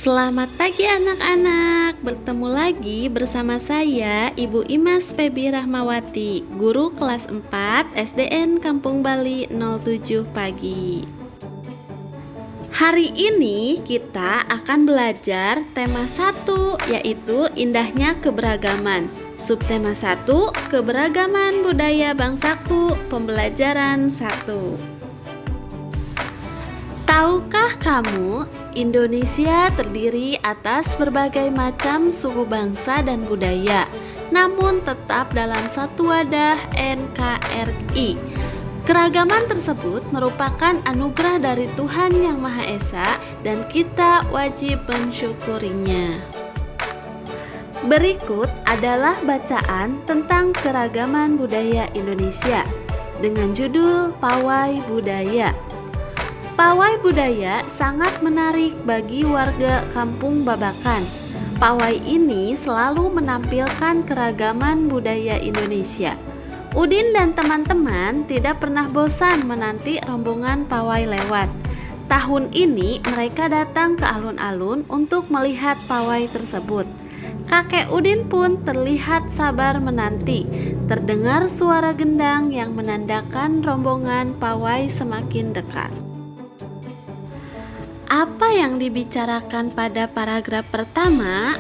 Selamat pagi anak-anak, bertemu lagi bersama saya Ibu Imas Febi Rahmawati, guru kelas 4 SDN Kampung Bali 07 pagi. Hari ini kita akan belajar tema 1, yaitu indahnya keberagaman. Subtema 1, keberagaman budaya bangsaku, pembelajaran 1. Tahukah kamu, Indonesia terdiri atas berbagai macam suku bangsa dan budaya, namun tetap dalam satu wadah NKRI. Keragaman tersebut merupakan anugerah dari Tuhan Yang Maha Esa dan kita wajib mensyukurinya. Berikut adalah bacaan tentang keragaman budaya Indonesia dengan judul Pawai Budaya. Pawai budaya sangat menarik bagi warga Kampung Babakan. Pawai ini selalu menampilkan keragaman budaya Indonesia. Udin dan teman-teman tidak pernah bosan menanti rombongan pawai lewat. Tahun ini mereka datang ke alun-alun untuk melihat pawai tersebut. Kakek Udin pun terlihat sabar menanti. Terdengar suara gendang yang menandakan rombongan pawai semakin dekat. Apa yang dibicarakan pada paragraf pertama?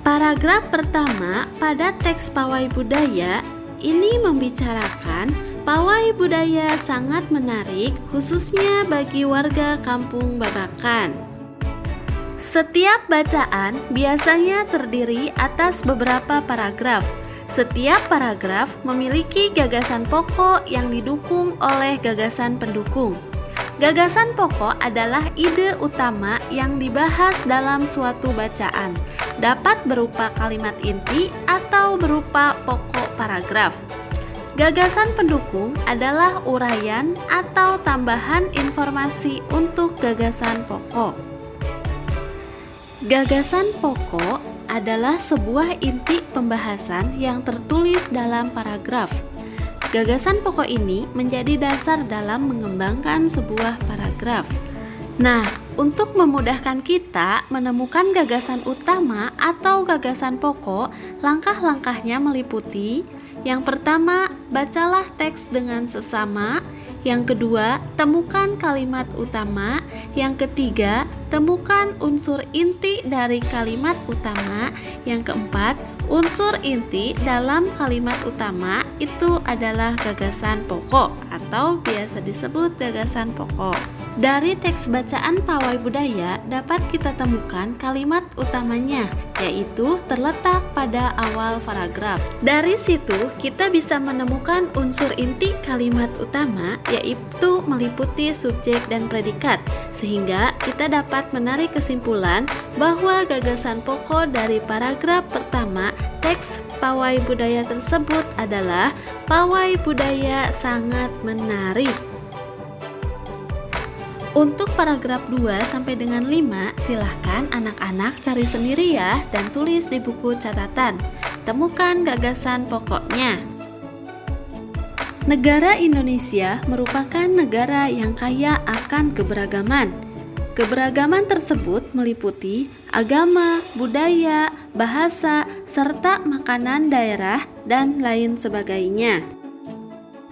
Paragraf pertama pada teks Pawai Budaya ini membicarakan pawai budaya sangat menarik khususnya bagi warga Kampung Babakan. Setiap bacaan biasanya terdiri atas beberapa paragraf. Setiap paragraf memiliki gagasan pokok yang didukung oleh gagasan pendukung. Gagasan pokok adalah ide utama yang dibahas dalam suatu bacaan, dapat berupa kalimat inti atau berupa pokok paragraf. Gagasan pendukung adalah uraian atau tambahan informasi untuk gagasan pokok. Gagasan pokok adalah sebuah inti pembahasan yang tertulis dalam paragraf. Gagasan pokok ini menjadi dasar dalam mengembangkan sebuah paragraf. Nah, untuk memudahkan kita menemukan gagasan utama atau gagasan pokok, langkah-langkahnya meliputi: yang pertama, bacalah teks dengan sesama. Yang kedua, temukan kalimat utama. Yang ketiga, temukan unsur inti dari kalimat utama. Yang keempat, unsur inti dalam kalimat utama itu adalah gagasan pokok atau biasa disebut gagasan pokok. Dari teks bacaan Pawai Budaya dapat kita temukan kalimat utamanya, yaitu terletak pada awal paragraf. Dari situ kita bisa menemukan unsur inti kalimat utama, yaitu meliputi subjek dan predikat, sehingga kita dapat menarik kesimpulan bahwa gagasan pokok dari paragraf pertama teks Pawai Budaya tersebut adalah pawai budaya sangat menarik. Untuk paragraf 2 sampai dengan 5, silahkan anak-anak cari sendiri ya dan tulis di buku catatan. Temukan gagasan pokoknya. Negara Indonesia merupakan negara yang kaya akan keberagaman. Keberagaman tersebut meliputi agama, budaya, bahasa, serta makanan daerah dan lain sebagainya.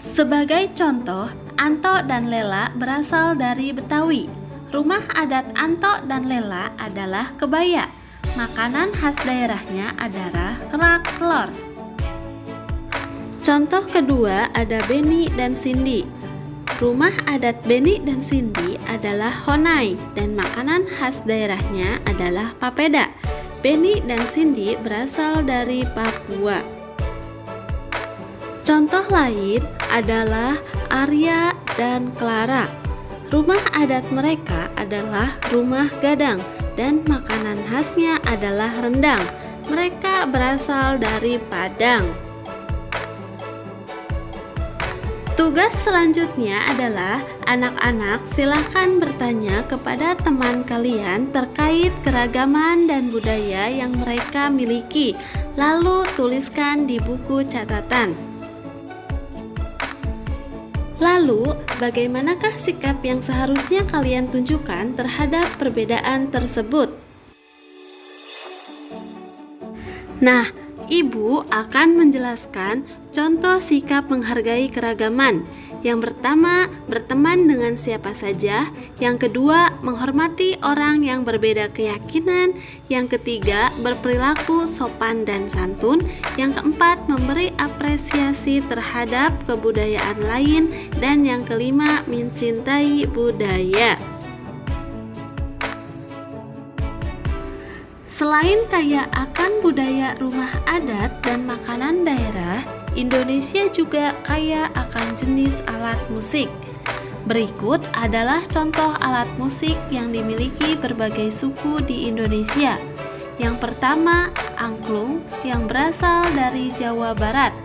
Sebagai contoh, Anto dan Lela berasal dari Betawi. Rumah adat Anto dan Lela adalah kebaya. Makanan khas daerahnya adalah kerak telur. Contoh kedua ada Beni dan Cindy. Rumah adat Beni dan Cindy adalah Honai dan makanan khas daerahnya adalah papeda. Beni dan Cindy berasal dari Papua. Contoh lain adalah Arya dan Clara. Rumah adat mereka adalah rumah gadang dan makanan khasnya adalah rendang. Mereka berasal dari Padang. Tugas selanjutnya adalah anak-anak silahkan bertanya kepada teman kalian terkait keragaman dan budaya yang mereka miliki, lalu tuliskan di buku catatan. Lalu, bagaimanakah sikap yang seharusnya kalian tunjukkan terhadap perbedaan tersebut? Nah, Ibu akan menjelaskan contoh sikap menghargai keragaman. Yang pertama, berteman dengan siapa saja. Yang kedua, menghormati orang yang berbeda keyakinan. Yang ketiga, berperilaku sopan dan santun. Yang keempat, memberi apresiasi terhadap kebudayaan lain. Dan yang kelima, mencintai budaya. Selain kaya akan budaya rumah adat dan makanan daerah, Indonesia juga kaya akan jenis alat musik. Berikut adalah contoh alat musik yang dimiliki berbagai suku di Indonesia. Yang pertama, angklung yang berasal dari Jawa Barat,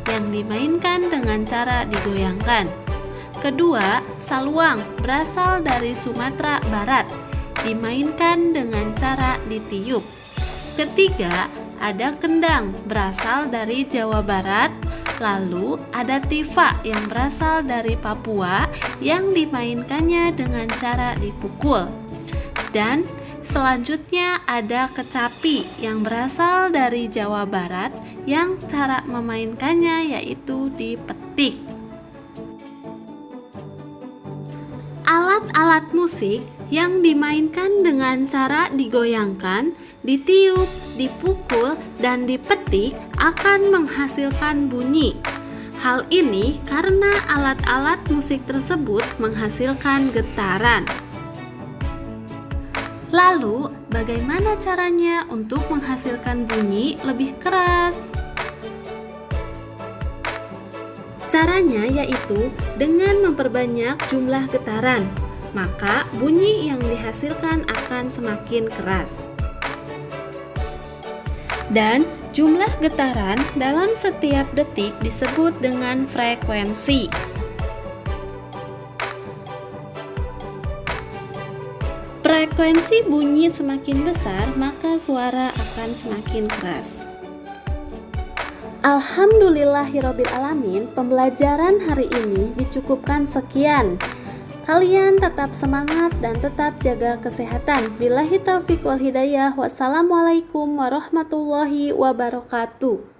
yang dimainkan dengan cara digoyangkan. Kedua, saluang berasal dari Sumatera Barat, dimainkan dengan cara ditiup. Ketiga, ada kendang berasal dari Jawa Barat. Lalu ada tifa yang berasal dari Papua yang dimainkannya dengan cara dipukul. Dan selanjutnya ada kecapi yang berasal dari Jawa Barat yang cara memainkannya yaitu dipetik. Alat-alat musik yang dimainkan dengan cara digoyangkan, ditiup, dipukul, dan dipetik akan menghasilkan bunyi. Hal ini karena alat-alat musik tersebut menghasilkan getaran. Lalu, bagaimana caranya untuk menghasilkan bunyi lebih keras? Caranya yaitu dengan memperbanyak jumlah getaran, maka bunyi yang dihasilkan akan semakin keras. Dan jumlah getaran dalam setiap detik disebut dengan frekuensi. Frekuensi bunyi semakin besar, maka suara akan semakin keras. Alhamdulillahirobbilalamin, pembelajaran hari ini dicukupkan sekian. Kalian tetap semangat dan tetap jaga kesehatan. Billahi taufiq wal hidayah. Wassalamualaikum warahmatullahi wabarakatuh.